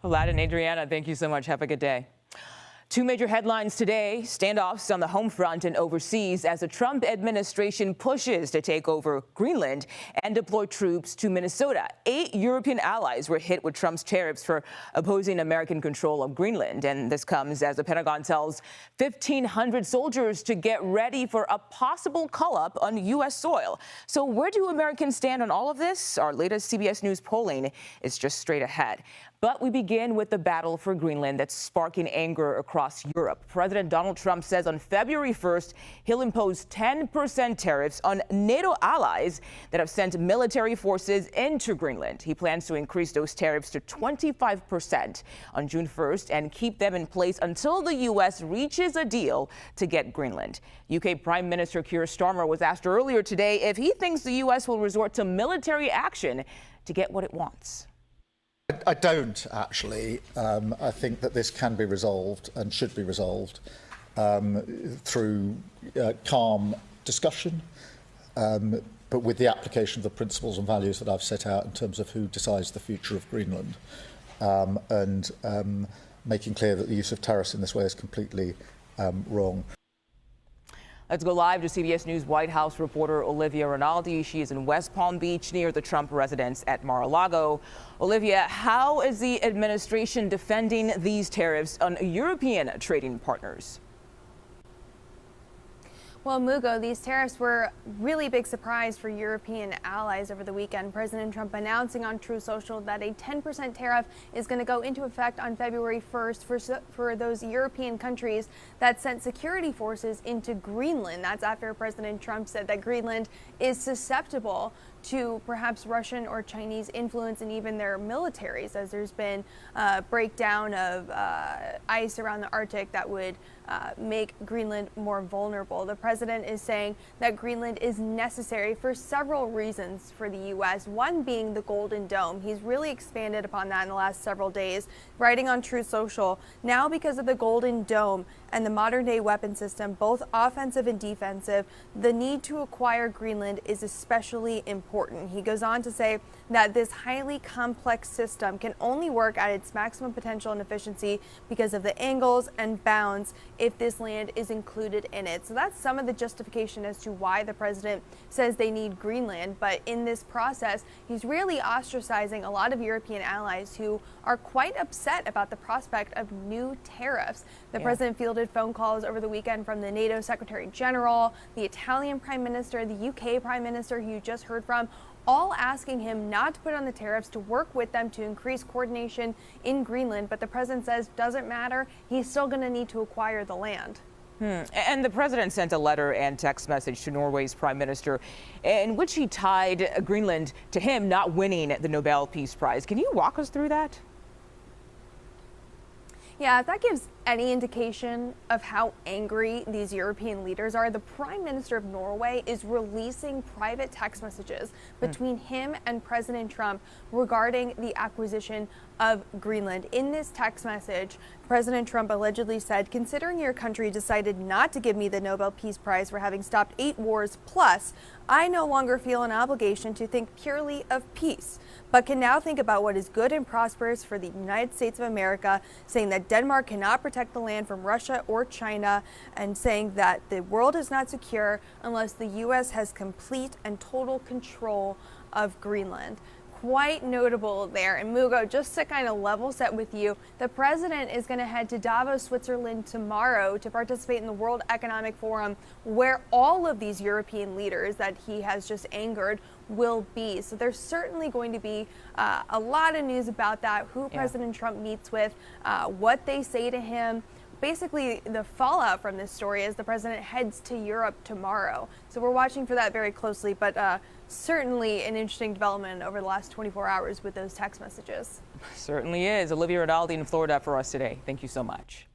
Vlad and Adriana, thank you so much. Have a good day. Two major headlines today: standoffs on the home front and overseas as the Trump administration pushes to take over Greenland and deploy troops to Minnesota. 8 European allies were hit with Trump's tariffs for opposing American control of Greenland. And this comes as the Pentagon tells 1,500 soldiers to get ready for a possible call-up on U.S. soil. So where do Americans stand on all of this? Our latest CBS News polling is just straight ahead. But we begin with the battle for Greenland that's sparking anger across Europe. President Donald Trump says on February 1st, he'll impose 10% tariffs on NATO allies that have sent military forces into Greenland. He plans to increase those tariffs to 25% on June 1st and keep them in place until the U.S. reaches a deal to get Greenland. UK Prime Minister Keir Starmer was asked earlier today if he thinks the U.S. will resort to military action to get what it wants. I don't, actually. I think that this can be resolved and should be resolved through calm discussion, but with the application of the principles and values that I've set out in terms of who decides the future of Greenland, and making clear that the use of tariffs in this way is completely wrong. Let's go live to CBS News White House reporter Olivia Rinaldi. She is in West Palm Beach near the Trump residence at Mar-a-Lago. Olivia, how is the administration defending these tariffs on European trading partners? Well, Mugo, these tariffs were a really big surprise for European allies over the weekend. President Trump announcing on Truth Social that a 10% tariff is going to go into effect on February 1st for those European countries that sent security forces into Greenland. That's after President Trump said that Greenland is susceptible to perhaps Russian or Chinese influence in even their militaries, as there's been a breakdown of ice around the Arctic that would make Greenland more vulnerable. The president is saying that Greenland is necessary for several reasons for the U.S., one being the Golden Dome. He's really expanded upon that in the last several days, writing on Truth Social, now because of the Golden Dome and the modern-day weapon system, both offensive and defensive, the need to acquire Greenland is especially important. He goes on to say that this highly complex system can only work at its maximum potential and efficiency because of the angles and bounds if this land is included in it. So that's some of the justification as to why the president says they need Greenland. But in this process, he's really ostracizing a lot of European allies who are quite upset about the prospect of new tariffs. The president fielded phone calls over the weekend from the NATO Secretary General, the Italian Prime Minister, the UK Prime Minister, who you just heard from, all asking him not to put on the tariffs, to work with them to increase coordination in Greenland. But the president says doesn't matter. He's still going to need to acquire the land. And the president sent a letter and text message to Norway's prime minister in which he tied Greenland to him not winning the Nobel Peace Prize. Can you walk us through that? Yeah, if that gives any indication of how angry these European leaders are, the Prime Minister of Norway is releasing private text messages between him and President Trump regarding the acquisition of Greenland. In this text message, President Trump allegedly said, "Considering your country decided not to give me the Nobel Peace Prize for having stopped 8 wars plus, I no longer feel an obligation to think purely of peace, but can now think about what is good and prosperous for the United States of America," saying that Denmark cannot protect the land from Russia or China, and saying that the world is not secure unless the U.S. has complete and total control of Greenland. Quite notable there. And Mugo, just to kind of level set with you, the president is going to head to Davos, Switzerland tomorrow to participate in the World Economic Forum, where all of these European leaders that he has just angered will be. So there's certainly going to be a lot of news about that, who President Trump meets with, what they say to him. Basically, the fallout from this story is the president heads to Europe tomorrow. So we're watching for that very closely, but certainly an interesting development over the last 24 hours with those text messages. Certainly is. Olivia Rinaldi in Florida for us today. Thank you so much.